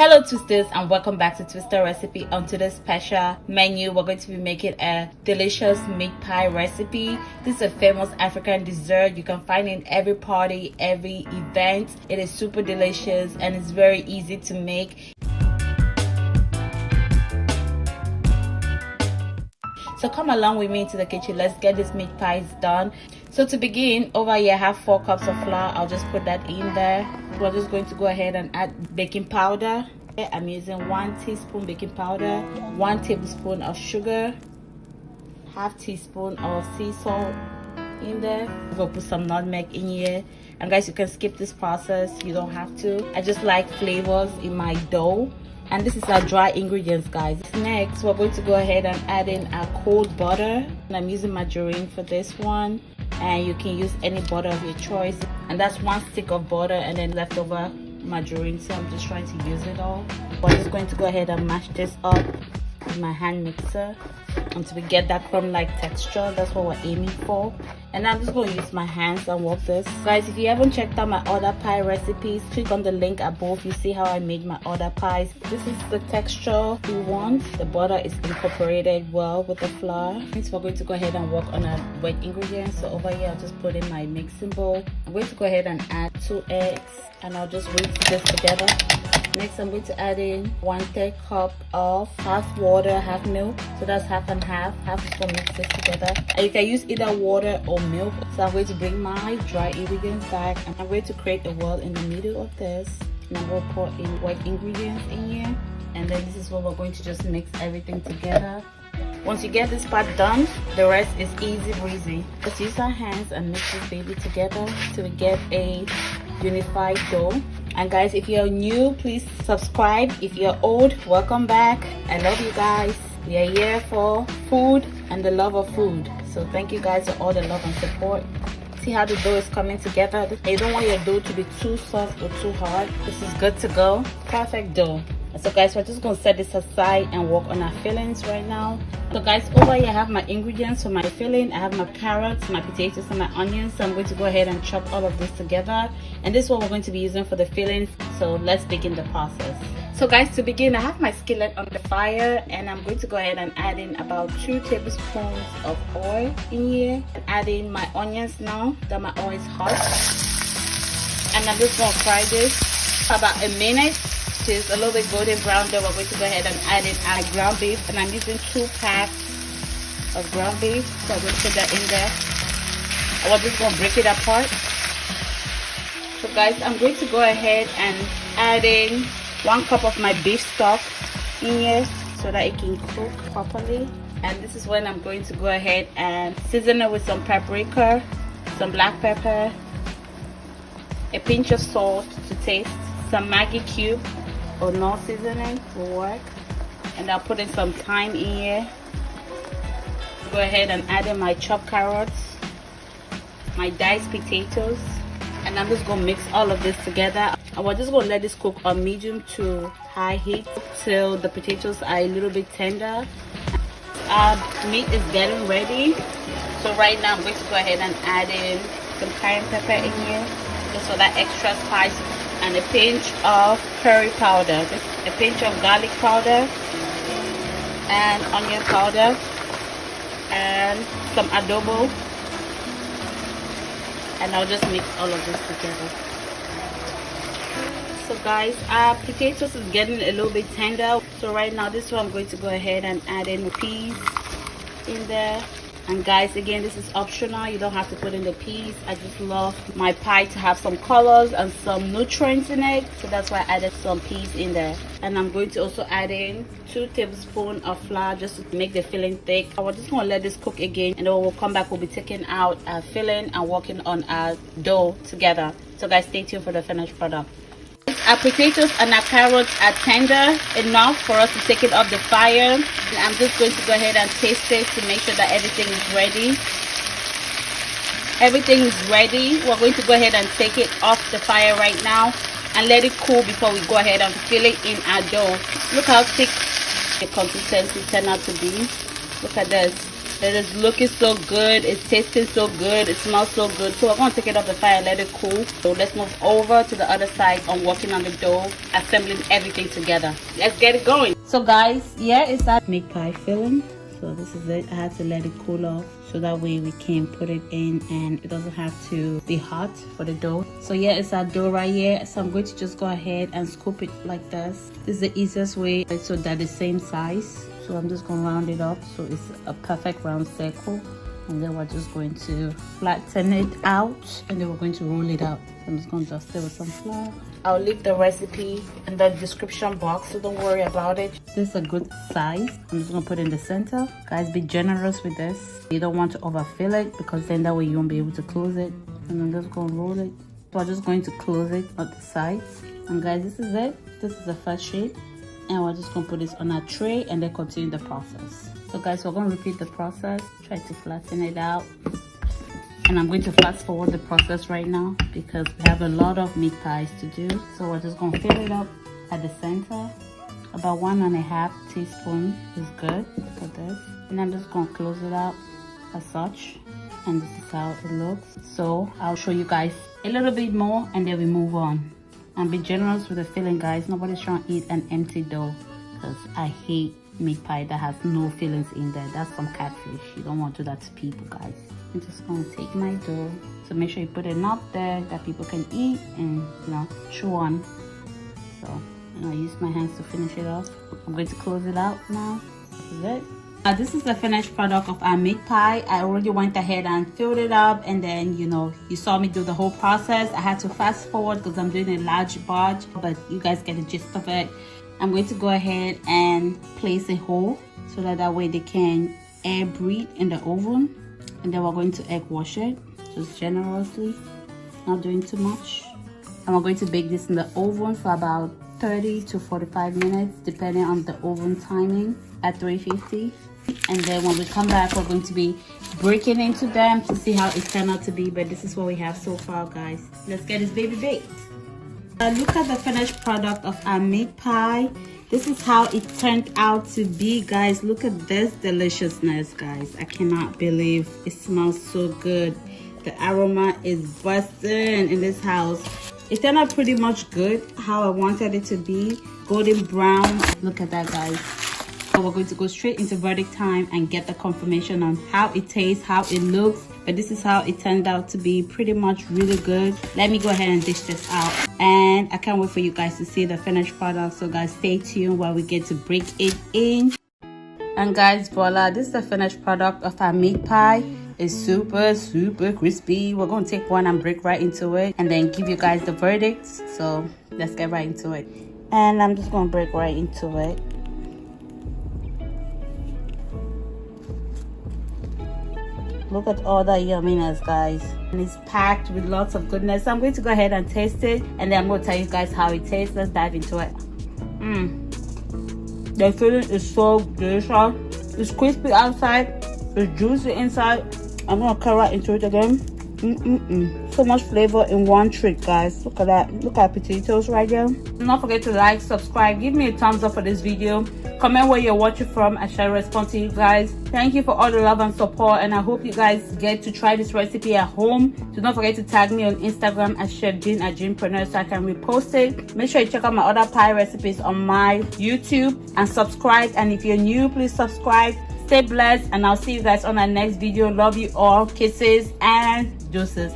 Hello Twisters, and welcome back to Twister Recipe. On today's special menu, we're going to be making a delicious meat pie recipe. This is a famous African dessert. You can find it in every party, every event. It is super delicious and it's very easy to make. So come along with me into the kitchen. Let's get this meat pies done. So to begin, over here I have 4 cups of flour. I'll just put that in there. We're just going to go ahead and add baking powder. I'm using 1 teaspoon baking powder, 1 tablespoon of sugar, half teaspoon of sea salt in there. I'm gonna put some nutmeg in here. And guys, you can skip this process, you don't have to. I just like flavors in my dough. And this is our dry ingredients, guys. Next, we're going to go ahead and add in our cold butter. And I'm using margarine for this one. And you can use any butter of your choice. And that's 1 stick of butter and then leftover margarine. So I'm just trying to use it all. We're just going to go ahead and mash this up with my hand mixer until we get that crumb-like texture. That's what we're aiming for. And I'm just going to use my hands and work this. Guys, if you haven't checked out my other pie recipes, click on the link above. You see how I made my other pies. This is the texture we want. The butter is incorporated well with the flour. So we're going to go ahead and work on our wet ingredients. So over here, I'll just put in my mixing bowl. I'm going to go ahead and add 2 eggs. And I'll just whisk this together. Next, I'm going to add in 1/3 cup of half water, half milk. So that's half and half. Half is going to mix this together. And you can use either water or milk. So I'm going to bring my dry ingredients back. And I'm going to create a well in the middle of this. And I'm going to pour in wet ingredients in here. And then this is what we're going to just mix everything together. Once you get this part done, the rest is easy breezy. Just use our hands and mix this baby together till we get a unified dough. And guys, if you're new, please subscribe. If you're old, welcome back. I love you guys. We are here for food and the love of food. So thank you guys for all the love and support. See how the dough is coming together. You don't want your dough to be too soft or too hard. This is good to go. Perfect dough. So guys, we're just going to set this aside and work on our fillings right now. So guys, over here I have my ingredients for my filling. I have my carrots, my potatoes, and my onions. So I'm going to go ahead and chop all of this together. And this is what we're going to be using for the fillings. So let's begin the process. So guys, to begin, I have my skillet on the fire. And I'm going to go ahead and add in about 2 tablespoons of oil in here. And add in my onions now that my oil is hot. And I'm just going to fry this for about a minute. Is a little bit golden brown. Then we're going to go ahead and add in our ground beef, and I'm using 2 packs of ground beef. So I'm going to put that in there. And we're just going to break it apart. So guys, I'm going to go ahead and add in 1 cup of my beef stock in here so that it can cook properly. And this is when I'm going to go ahead and season it with some paprika, some black pepper, a pinch of salt to taste, some Maggi cube or Knorr seasoning will work, and I'll put in some thyme in here. Go ahead and add in my chopped carrots, my diced potatoes, and I'm just going to mix all of this together. And we're just going to let this cook on medium to high heat till the potatoes are a little bit tender. Our meat is getting ready, so right now I'm going to go ahead and add in some cayenne pepper in here just for that extra spice, and a pinch of curry powder, just a pinch of garlic powder and onion powder and some adobo, and I'll just mix all of this together. So guys, our potatoes is getting a little bit tender, so right now this one I'm going to go ahead and add in the peas in there. And guys, again, this is optional. You don't have to put in the peas. I just love my pie to have some colors and some nutrients in it. So that's why I added some peas in there. And I'm going to also add in 2 tablespoons of flour just to make the filling thick. We're just going to let this cook again. And then when we'll come back, we'll be taking out our filling and working on our dough together. So guys, stay tuned for the finished product. Our potatoes and our carrots are tender enough for us to take it off the fire. And I'm just going to go ahead and taste it to make sure that everything is ready. Everything is ready. We're going to go ahead and take it off the fire right now and let it cool before we go ahead and fill it in our dough. Look how thick the consistency turned out to be. Look at this. It is looking so good. It's tasting so good. It smells so good. So we're going to take it off the fire and let it cool. So let's move over to the other side on working on the dough, assembling everything together. Let's get it going. So guys, yeah, it's that meat pie filling. So this is it. I had to let it cool off so that way we can put it in and it doesn't have to be hot for the dough. So yeah, it's our dough right here. So I'm going to just go ahead and scoop it like this. This is the easiest way so that the same size. So I'm just going to round it up so it's a perfect round circle. And then we're just going to flatten it out and then we're going to roll it out. I'm just going to dust it with some flour. I'll leave the recipe in the description box, so don't worry about it. This is a good size. I'm just going to put it in the center. Guys, be generous with this. You don't want to overfill it because then that way you won't be able to close it. And I'm just going to roll it. So I'm just going to close it at the sides. And guys, this is it. This is the first shape. And we're just going to put this on a tray and then continue the process. So guys, we're going to repeat the process. Try to flatten it out. And I'm going to fast forward the process right now because we have a lot of meat pies to do. So we're just going to fill it up at the center. About 1.5 teaspoons is good for this. And I'm just going to close it up as such. And this is how it looks. So I'll show you guys a little bit more and then we move on. And be generous with the filling, guys. Nobody's trying to eat an empty dough because I hate meat pie that has no fillings in there. That's some catfish. You don't want to do that to people, guys. I'm just going to take my dough. So make sure you put enough there that people can eat and, you know, chew on. So, I use my hands to finish it off. I'm going to close it out now. This is it. This is the finished product of our meat pie. I already went ahead and filled it up and then, you know, you saw me do the whole process. I had to fast forward because I'm doing a large batch, but you guys get the gist of it. I'm going to go ahead and place a hole so that way they can air breathe in the oven. And then we're going to egg wash it just generously, not doing too much. And we're going to bake this in the oven for about 30 to 45 minutes depending on the oven timing at 350. And then when we come back, we're going to be breaking into them to see how it turned out to be. But this is what we have so far, guys. Let's get this baby baked. Look at the finished product of our meat pie. This is how it turned out to be, guys. Look at this deliciousness, guys. I cannot believe it smells so good. The aroma is busting in this house. It turned out pretty much good how I wanted it to be. Golden brown. Look at that, guys. So we're going to go straight into verdict time and get the confirmation on how it tastes, how it looks. But this is how it turned out to be, pretty much really good. Let me go ahead and dish this out. And I can't wait for you guys to see the finished product. So guys, stay tuned while we get to break it in. And guys, voila, this is the finished product of our meat pie. It's super crispy. We're going to take one and break right into it and then give you guys the verdict. So let's get right into it. And I'm just going to break right into it. Look at all that yumminess, guys. And it's packed with lots of goodness. So I'm going to go ahead and taste it. And then I'm going to tell you guys how it tastes. Let's dive into it. The filling is so delicious. It's crispy outside. It's juicy inside. I'm going to cut right into it again. So much flavor in one treat, guys. Look at that. Look at potatoes right there. Do not forget to like, subscribe, give me a thumbs up for this video, comment where you're watching from. I shall respond to you guys. Thank you for all the love and support, and I hope you guys get to try this recipe at home. Do not forget to tag me on Instagram at Chef Jean at Jeanpreneur so I can repost it. Make sure you check out my other pie recipes on my YouTube and subscribe. And if you're new, please subscribe. Stay blessed, and I'll see you guys on our next video. Love you all. Kisses and deuces.